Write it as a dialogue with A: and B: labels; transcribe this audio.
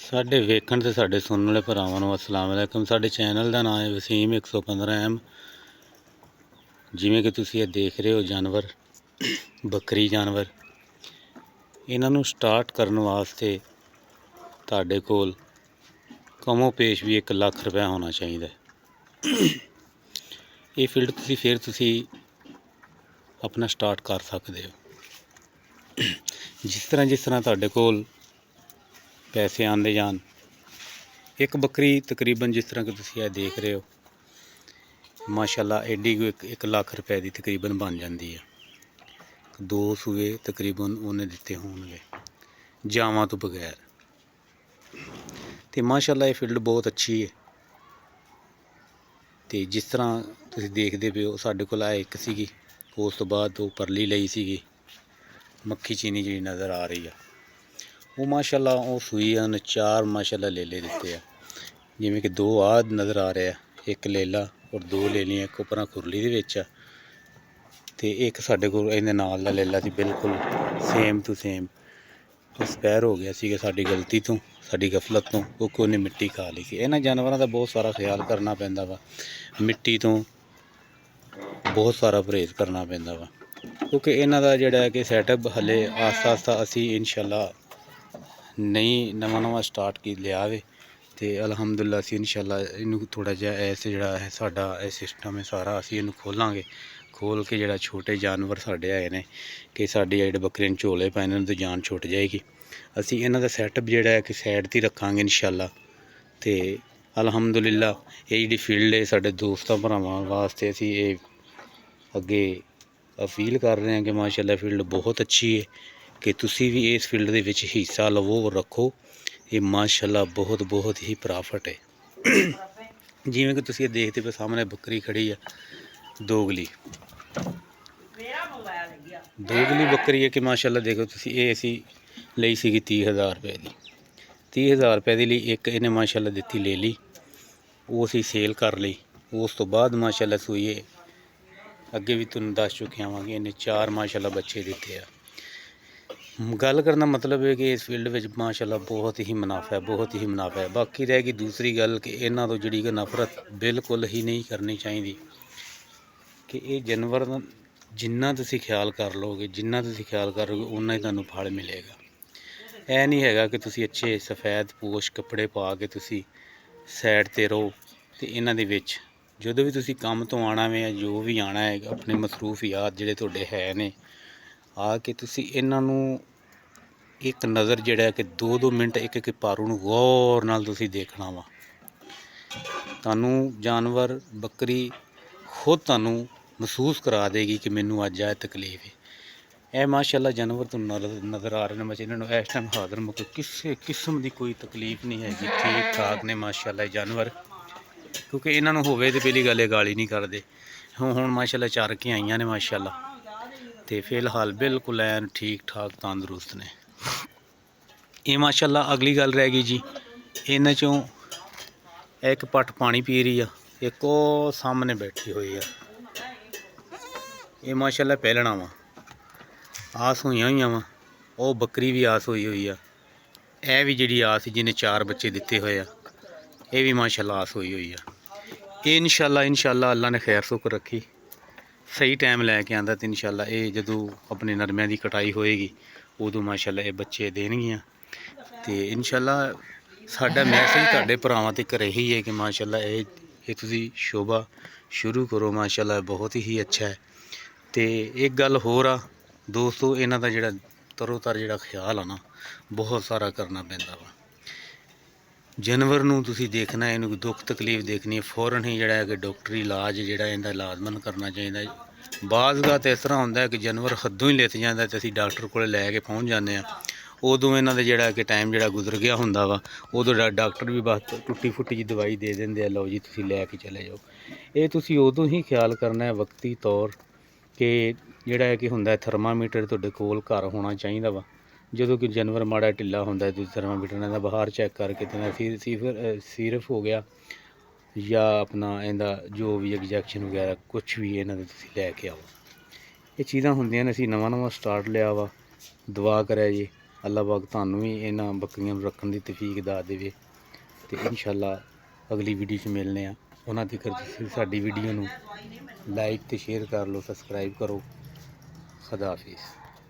A: ਸਾਡੇ ਵੇਖਣ ਤੇ ਸਾਡੇ ਸੁਣਨ ਵਾਲੇ ਭਰਾਵਾਂ ਨੂੰ अस्सलाम वालेकुम। ਸਾਡੇ ਚੈਨਲ ਦਾ ਨਾਮ ਹੈ ਵਸੀਮ 115M। ਜਿਵੇਂ ਕਿ ਤੁਸੀਂ ਇਹ ਦੇਖ ਰਹੇ ਹੋ ਜਾਨਵਰ, ਬੱਕਰੀ ਜਾਨਵਰ, ਇਹਨਾਂ ਨੂੰ ਸਟਾਰਟ ਕਰਨ ਵਾਸਤੇ ਤੁਹਾਡੇ ਕੋਲ ਕਮੋ ਪੇਸ਼ ਵੀ 1 ਲੱਖ ਰੁਪਇਆ ਹੋਣਾ ਚਾਹੀਦਾ। ਇਹ ਫੀਲਡ ਤੁਸੀਂ ਆਪਣਾ ਸਟਾਰਟ ਕਰ ਸਕਦੇ ਹੋ। ਜਿਸ ਤਰ੍ਹਾਂ ਤੁਹਾਡੇ ਕੋਲ ਪੈਸੇ ਆਉਂਦੇ ਜਾਣ, ਇੱਕ ਬੱਕਰੀ ਤਕਰੀਬਨ ਜਿਸ ਤਰ੍ਹਾਂ ਕਿ ਤੁਸੀਂ ਇਹ ਦੇਖ ਰਹੇ ਹੋ, ਮਾਸ਼ਾਅੱਲਾ ਐਡੀ 1 ਲੱਖ ਰੁਪਏ ਦੀ ਤਕਰੀਬਨ ਬਣ ਜਾਂਦੀ ਹੈ। 2 ਸੂਏ ਤਕਰੀਬਨ ਉਹਨੇ ਦਿੱਤੇ ਹੋਣਗੇ ਜਾਵਾਂ ਤੋਂ ਬਗੈਰ। ਤੇ ਮਾਸ਼ਾਅੱਲਾ ਇਹ ਫੀਲਡ ਬਹੁਤ ਅੱਛੀ ਹੈ। ਤੇ ਜਿਸ ਤਰ੍ਹਾਂ ਤੁਸੀਂ ਦੇਖਦੇ ਪਏ ਹੋ, ਸਾਡੇ ਕੋਲ ਆਏ ਇੱਕ ਸੀਗੀ, ਉਸ ਤੋਂ ਬਾਅਦ ਉਹ ਪਰਲੀ ਲਈ ਸੀਗੀ ਮੱਖੀ ਚੀਨੀ ਜਿਹੜੀ ਨਜ਼ਰ ਆ ਰਹੀ ਆ, ਉਹ ਮਾਸ਼ਾਅੱਲਾ ਉਹ ਸੂਈ ਹਨ 4 ਮਾਸ਼ਾਅੱਲਾ ਲੇਲੇ ਦਿੱਤੇ ਆ। ਜਿਵੇਂ ਕਿ 2 ਆ ਨਜ਼ਰ ਆ ਰਿਹਾ, 1 ਲੇਲਾ ਔਰ 2 ਲੇਲੀਆਂ ਇੱਕ ਉੱਪਰਾਂ ਖੁਰਲੀ ਦੇ ਵਿੱਚ ਆ, ਤੇ ਇੱਕ ਸਾਡੇ ਕੋਲ ਇਹਦੇ ਨਾਲ ਦਾ ਲੇਲਾ ਸੀ ਬਿਲਕੁਲ ਸੇਮ ਟੂ ਸੇਮ। ਐਕਸਪਾਇਰ ਹੋ ਗਿਆ ਸੀਗਾ ਸਾਡੀ ਗਲਤੀ ਤੋਂ, ਸਾਡੀ ਗਫਲਤ ਤੋਂ, ਕਿਉਂਕਿ ਉਹਨੇ ਮਿੱਟੀ ਖਾ ਲਈ ਸੀ। ਇਹਨਾਂ ਜਾਨਵਰਾਂ ਦਾ ਬਹੁਤ ਸਾਰਾ ਖਿਆਲ ਕਰਨਾ ਪੈਂਦਾ ਵਾ, ਮਿੱਟੀ ਤੋਂ ਬਹੁਤ ਸਾਰਾ ਪਰਹੇਜ਼ ਕਰਨਾ ਪੈਂਦਾ ਵਾ, ਕਿਉਂਕਿ ਇਹਨਾਂ ਦਾ ਜਿਹੜਾ ਹੈ ਕਿ ਸੈਟਅਪ ਹਲੇ ਆਸਤਾ ਅਸੀਂ ਇਨਸ਼ਾਅੱਲਾ ਨਵਾਂ ਸਟਾਰਟ ਕੀ ਲਿਆ ਵੇ। ਤੇ ਅਲਹਮਦੁਲਿਲਾ ਅਸੀਂ ਇਨਸ਼ਾਅੱਲਾ ਇਹਨੂੰ ਥੋੜ੍ਹਾ ਜਿਹਾ ਐਸੇ ਜਿਹੜਾ ਹੈ ਸਾਡਾ ਇਹ ਸਿਸਟਮ ਹੈ ਸਾਰਾ, ਅਸੀਂ ਇਹਨੂੰ ਖੋਲਾਂਗੇ। ਖੋਲ ਕੇ ਜਿਹੜਾ ਛੋਟੇ ਜਾਨਵਰ ਸਾਡੇ ਹੈਗੇ ਨੇ ਕਿ ਸਾਡੇ ਜਿਹੜੇ ਬੱਕਰੀਆਂ ਨੂੰ ਝੋਲੇ ਪੈ ਇਹਨਾਂ ਦੀ ਜਾਨ ਛੁੱਟ ਜਾਏਗੀ, ਅਸੀਂ ਇਹਨਾਂ ਦਾ ਸੈਟਅਪ ਜਿਹੜਾ ਹੈ ਕਿ ਸਾਈਡ 'ਤੇ ਰੱਖਾਂਗੇ ਇਨਸ਼ਾਅੱਲਾ। ਤੇ ਅਲਹਮਦੁਲਿਲਾ ਇਹ ਜਿਹੜੀ ਫੀਲਡ ਹੈ ਸਾਡੇ ਦੋਸਤਾਂ ਭਰਾਵਾਂ ਵਾਸਤੇ ਅਸੀਂ ਇਹ ਅੱਗੇ ਅਪੀਲ ਕਰ ਰਹੇ ਹਾਂ ਕਿ ਮਾਸ਼ਾਅੱਲਾ ਫੀਲਡ ਬਹੁਤ ਅੱਛੀ ਹੈ, ਕਿ ਤੁਸੀਂ ਵੀ ਇਸ ਫੀਲਡ ਦੇ ਵਿੱਚ ਹਿੱਸਾ ਲਵੋ, ਰੱਖੋ। ਇਹ ਮਾਸ਼ਾਅੱਲਾ ਬਹੁਤ ਹੀ ਪ੍ਰਾਫਿਟ ਹੈ। ਜਿਵੇਂ ਕਿ ਤੁਸੀਂ ਇਹ ਦੇਖਦੇ ਪਏ ਸਾਹਮਣੇ ਬੱਕਰੀ ਖੜੀ ਆ, ਦੋਗਲੀ ਬੱਕਰੀ ਹੈ ਕਿ ਮਾਸ਼ਾਅੱਲਾ ਦੇਖੋ ਤੁਸੀਂ, ਇਹ ਅਸੀਂ ਲਈ ਸੀਗੀ 30,000 ਰੁਪਏ ਦੀ। 30,000 ਰੁਪਏ ਦੀ ਲਈ ਇੱਕ ਇਹਨੇ ਮਾਸ਼ਾਅੱਲਾ ਦਿੱਤੀ ਲੈ ਲਈ, ਉਹ ਅਸੀਂ ਸੇਲ ਕਰ ਲਈ। ਉਸ ਤੋਂ ਬਾਅਦ ਮਾਸ਼ਾਅੱਲਾ ਸੂਈਏ ਅੱਗੇ ਵੀ ਤੁਹਾਨੂੰ ਦੱਸ ਚੁੱਕਿਆ ਹਾਂ ਕਿ ਇਹਨੇ 4 ਮਾਸ਼ਾਅੱਲਾ ਬੱਚੇ ਦਿੱਤੇ ਆ। ਗੱਲ ਕਰਨ ਦਾ ਮਤਲਬ ਹੈ ਕਿ ਇਸ ਫੀਲਡ ਵਿੱਚ ਮਾਸ਼ਾਅੱਲਾ ਬਹੁਤ ਹੀ ਮੁਨਾਫਾ ਹੈ। ਬਾਕੀ ਰਹਿ ਗਈ ਦੂਸਰੀ ਗੱਲ ਕਿ ਇਹਨਾਂ ਤੋਂ ਜਿਹੜੀ ਕਿ ਨਫ਼ਰਤ ਬਿਲਕੁਲ ਹੀ ਨਹੀਂ ਕਰਨੀ ਚਾਹੀਦੀ, ਕਿ ਇਹ ਜਾਨਵਰ ਜਿੰਨਾ ਤੁਸੀਂ ਖਿਆਲ ਕਰ ਲਓਗੇ ਉਨਾ ਹੀ ਤੁਹਾਨੂੰ ਫਲ ਮਿਲੇਗਾ। ਇਹ ਨਹੀਂ ਹੈਗਾ ਕਿ ਤੁਸੀਂ ਅੱਛੇ ਸਫੈਦ ਪੋਸ਼ ਕੱਪੜੇ ਪਾ ਕੇ ਤੁਸੀਂ ਸਾਈਡ 'ਤੇ ਰਹੋ, ਤੇ ਇਹਨਾਂ ਦੇ ਵਿੱਚ ਜਦੋਂ ਵੀ ਤੁਸੀਂ ਕੰਮ ਤੋਂ ਆਉਣਾ ਵੇ, ਜੋ ਵੀ ਆਉਣਾ ਹੈ ਆਪਣੇ ਮਸਰੂਫੀਆਤ ਜਿਹੜੇ ਤੁਹਾਡੇ ਹੈ ਨੇ, ਆ ਕੇ ਤੁਸੀਂ ਇਹਨਾਂ ਨੂੰ ਇੱਕ ਨਜ਼ਰ ਜਿਹੜਾ ਹੈ ਕਿ 2-2 ਮਿੰਟ ਇੱਕ ਪਾਰੂ ਨੂੰ ਗੌਰ ਨਾਲ ਤੁਸੀਂ ਦੇਖਣਾ ਵਾ। ਤੁਹਾਨੂੰ ਜਾਨਵਰ ਬੱਕਰੀ ਖੁਦ ਤੁਹਾਨੂੰ ਮਹਿਸੂਸ ਕਰਾ ਦੇਗੀ ਕਿ ਮੈਨੂੰ ਅੱਜ ਇਹ ਤਕਲੀਫ ਹੈ। ਇਹ ਮਾਸ਼ਾਅੱਲਾ ਜਾਨਵਰ ਤੁਹਾਨੂੰ ਨਜ਼ਰ ਆ ਰਹੇ ਨੇ ਬੱਚੇ, ਇਹਨਾਂ ਨੂੰ ਇਸ ਟਾਈਮ ਹਾਜ਼ਰ ਮੁੱਕ ਕਿਸੇ ਕਿਸਮ ਦੀ ਕੋਈ ਤਕਲੀਫ ਨਹੀਂ ਹੈਗੀ, ਠੀਕ ਠਾਕ ਨੇ ਮਾਸ਼ਾਅੱਲਾ ਜਾਨਵਰ। ਕਿਉਂਕਿ ਇਹਨਾਂ ਨੂੰ ਹੋਵੇ ਤੇ ਪਹਿਲੀ ਗੱਲ ਇਹ ਗਾਲੀ ਨਹੀਂ ਕਰਦੇ। ਹੁਣ ਮਾਸ਼ਾਅੱਲਾ ਚਰ ਕੇ ਆਈਆਂ ਨੇ ਮਾਸ਼ਾਅੱਲਾ, ਤੇ ਫਿਲਹਾਲ ਬਿਲਕੁਲ ਐਨ ਠੀਕ ਠਾਕ ਤੰਦਰੁਸਤ ਨੇ ਇਹ ਮਾਸ਼ਾਅੱਲਾ। ਅਗਲੀ ਗੱਲ ਰਹਿ ਗਈ ਜੀ, ਇਹਨਾਂ 'ਚੋਂ ਇੱਕ ਪੱਟ ਪਾਣੀ ਪੀ ਰਹੀ ਆ, ਇੱਕ ਉਹ ਸਾਹਮਣੇ ਬੈਠੀ ਹੋਈ ਆ, ਇਹ ਮਾਸ਼ਾਅੱਲਾ ਪਹਿਲਣਾ ਵਾ, ਆਸ ਹੋਈਆਂ ਵਾ। ਉਹ ਬੱਕਰੀ ਵੀ ਆਸ ਹੋਈ ਆ। ਇਹ ਵੀ ਜਿਹੜੀ ਆਸ ਜਿਹਨੇ 4 ਬੱਚੇ ਦਿੱਤੇ ਹੋਏ ਆ, ਇਹ ਵੀ ਮਾਸ਼ਾਅੱਲਾ ਆਸ ਹੋਈ ਆ। ਇਹ ਇਨਸ਼ਾਅੱਲਾ ਅੱਲਾ ਨੇ ਖੈਰ ਸੁੱਖ ਰੱਖੀ, ਸਹੀ ਟਾਈਮ ਲੈ ਕੇ ਆਂਦਾ, ਤੇ ਇਨਸ਼ਾਅੱਲਾ ਇਹ ਜਦੋਂ ਆਪਣੇ ਨਰਮਿਆਂ ਦੀ ਕਟਾਈ ਹੋਏਗੀ ਉਦੋਂ ਮਾਸ਼ਾਅੱਲਾ ਇਹ ਬੱਚੇ ਦੇਣਗੀਆਂ। ਤੇ ਇਨਸ਼ਾਅੱਲਾ ਸਾਡਾ ਮੈਸੇਜ ਤੁਹਾਡੇ ਭਰਾਵਾਂ ਤੱਕ ਇਹੀ ਹੈ ਕਿ ਮਾਸ਼ਾਅੱਲਾ ਇਹ ਤੁਸੀਂ ਸ਼ੋਭਾ ਸ਼ੁਰੂ ਕਰੋ, ਮਾਸ਼ਾਅੱਲਾ ਬਹੁਤ ਹੀ ਅੱਛਾ ਹੈ। ਤੇ ਇੱਕ ਗੱਲ ਹੋਰ ਆ ਦੋਸਤੋ, ਇਹਨਾਂ ਦਾ ਜਿਹੜਾ ਤਰੋ-ਤਾਰ ਜਿਹੜਾ ਖਿਆਲ ਆ ਨਾ, ਬਹੁਤ ਸਾਰਾ ਕਰਨਾ ਪੈਂਦਾ ਵਾ। ਜਾਨਵਰ ਨੂੰ ਤੁਸੀਂ ਦੇਖਣਾ, ਇਹਨੂੰ ਦੁੱਖ ਤਕਲੀਫ ਦੇਖਣੀ ਹੈ, ਫੌਰਨ ਹੀ ਜਿਹੜਾ ਹੈ ਕਿ ਡਾਕਟਰੀ ਇਲਾਜ ਜਿਹੜਾ ਇਹਦਾ ਲਾਜ਼ਮਨ ਕਰਨਾ ਚਾਹੀਦਾ। ਬਾਜ਼ ਦਾ ਤਾਂ ਇਸ ਤਰ੍ਹਾਂ ਹੁੰਦਾ ਕਿ ਜਾਨਵਰ ਹੱਦੋਂ ਹੀ ਲਿੱਥ ਜਾਂਦਾ ਤੇ ਅਸੀਂ ਡਾਕਟਰ ਕੋਲ ਲੈ ਕੇ ਪਹੁੰਚ ਜਾਂਦੇ ਹਾਂ, ਉਦੋਂ ਇਹਨਾਂ ਦੇ ਜਿਹੜਾ ਕਿ ਟਾਈਮ ਜਿਹੜਾ ਗੁਜ਼ਰ ਗਿਆ ਹੁੰਦਾ ਵਾ, ਉਦੋਂ ਡਾਕਟਰ ਵੀ ਬਸ ਟੁੱਟੀ ਫੁੱਟੀ ਜਿਹੀ ਦਵਾਈ ਦੇ ਦਿੰਦੇ ਆ, ਲਓ ਜੀ ਤੁਸੀਂ ਲੈ ਕੇ ਚਲੇ ਜਾਓ। ਇਹ ਤੁਸੀਂ ਉਦੋਂ ਹੀ ਖਿਆਲ ਕਰਨਾ ਹੈ ਵਕਤੀ ਤੌਰ ਕਿ ਜਿਹੜਾ ਹੈ ਕਿ ਹੁੰਦਾ ਥਰਮਾਮੀਟਰ ਤੁਹਾਡੇ ਕੋਲ ਘਰ ਹੋਣਾ ਚਾਹੀਦਾ ਵਾ। ਜਦੋਂ ਕਿ ਜਾਨਵਰ ਮਾੜਾ ਢਿੱਲਾ ਹੁੰਦਾ ਤੁਸੀਂ ਥਰਮਾਮੀਟਰ ਨਾਲ ਬਾਹਰ ਚੈੱਕ ਕਰਕੇ ਤੇ ਸਿਰਫ ਹੋ ਗਿਆ ਜਾਂ ਆਪਣਾ ਇਹਦਾ ਜੋ ਵੀ ਇੰਜੈਕਸ਼ਨ ਵਗੈਰਾ ਕੁਛ ਵੀ ਇਹਨਾਂ ਦੇ ਤੁਸੀਂ ਲੈ ਕੇ ਆਓ। ਇਹ ਚੀਜ਼ਾਂ ਹੁੰਦੀਆਂ ਨੇ। ਅਸੀਂ ਨਵਾਂ ਸਟਾਰਟ ਲਿਆ ਵਾ, ਦੁਆ ਕਰਿਆ ਜੀ ਅੱਲਾਹ ਪਾਕ ਤੁਹਾਨੂੰ ਵੀ ਇਹਨਾਂ ਬੱਕਰੀਆਂ ਨੂੰ ਰੱਖਣ ਦੀ ਤੌਫੀਕ ਦਾ ਦੇਵੇ। ਤੇ ਇਨਸ਼ਾਅੱਲਾ ਅਗਲੀ ਵੀਡੀਓ 'ਚ ਮਿਲਨੇ ਆ। ਉਹਨਾਂ ਤੱਕ ਤੁਸੀਂ ਸਾਡੀ ਵੀਡੀਓ ਨੂੰ ਲਾਈਕ ਤੇ ਸ਼ੇਅਰ ਕਰ ਲਓ, ਸਬਸਕ੍ਰਾਈਬ ਕਰੋ। ਖੁਦਾ ਹਾਫਿਜ਼।